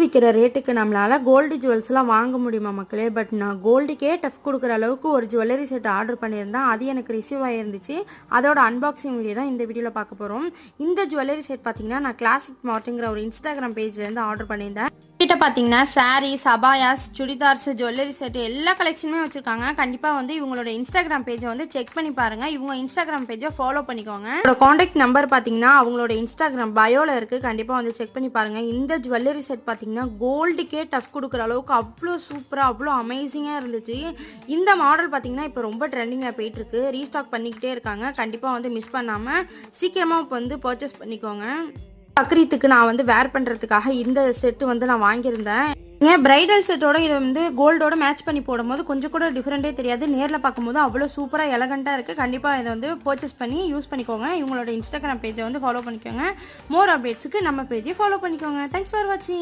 விற்கிற ரேட்டுக்கு நம்மளால் கோல்டு ஜுவல்ஸ்லாம் வாங்க முடியுமா மக்களே? பட் நான் கோல்டுக்கே டஃப் கொடுக்குற அளவுக்கு ஒரு ஜுவல்லரி செட் ஆர்டர் பண்ணியிருந்தேன். அது எனக்கு ரிசீவ் ஆகிருந்துச்சு. அதோட அன்பாக்சிங் வீடியோ தான் இந்த வீடியோவில் பார்க்க போகிறோம். இந்த ஜுவல்லரி செட் பார்த்தீங்கன்னா நான் கிளாசிக் மார்ட்டுங்கிற ஒரு இன்ஸ்டாகிராம் பேஜ்லேருந்து ஆர்டர் பண்ணியிருந்தேன். கிட்ட பார்த்தீங்கன்னா saris, abayas, chudidars, jewellery set எல்லா கலெக்ஷனுமே வச்சுருக்காங்க. கண்டிப்பாக வந்து இவங்களோட இன்ஸ்டாகிராம் பேஜை வந்து செக் பண்ணி பாருங்கள். இவங்க இன்ஸ்டாகிராம் பேஜை ஃபாலோ பண்ணிக்கோங்க. காண்டாக்ட் நம்பர் பார்த்தீங்கன்னா அவங்களோட இன்ஸ்டாகிராம் பயோவில் இருக்குது. கண்டிப்பாக வந்து செக் பண்ணி பாருங்கள். இந்த ஜுவல்லரி செட் பார்த்தீங்கன்னா கோல்டுக்கே டஃப் கொடுக்குற அளவுக்கு அவ்வளோ சூப்பராக, அவ்வளோ அமேசிங்காக இருந்துச்சு. இந்த மாடல் பார்த்தீங்கன்னா இப்போ ரொம்ப ட்ரெண்டிங்காக போயிட்டுருக்கு. ரீஸ்டாக் பண்ணிக்கிட்டே இருக்காங்க. கண்டிப்பாக வந்து மிஸ் பண்ணாமல் சீக்கிரமாக வந்து பர்ச்சேஸ் பண்ணிக்கோங்க. பக்ரீத்துக்கு நான் வந்து வேர் பண்ணுறதுக்காக இந்த செட்டு வந்து நான் வாங்கியிருந்தேன். ஏன் பிரைடல் செட்டோட இதை வந்து கோல்டோட மேட்ச் பண்ணி போடும்போது கொஞ்சம் கூட டிஃப்ரெண்ட்டே தெரியாது. நேரில் பார்க்கும்போது அவ்வளோ சூப்பராக எலகண்ட்டாக இருக்குது. கண்டிப்பாக இதை வந்து பர்ச்சேஸ் பண்ணி யூஸ் பண்ணிக்கோங்க. இவங்களோட இன்ஸ்டாகிராம் பேஜை வந்து ஃபாலோ பண்ணிக்கோங்க. மோர் அப்டேட்ஸுக்கு நம்ம பேஜை ஃபாலோ பண்ணிக்கோங்க. தேங்க்ஸ் ஃபார் வாட்சிங்.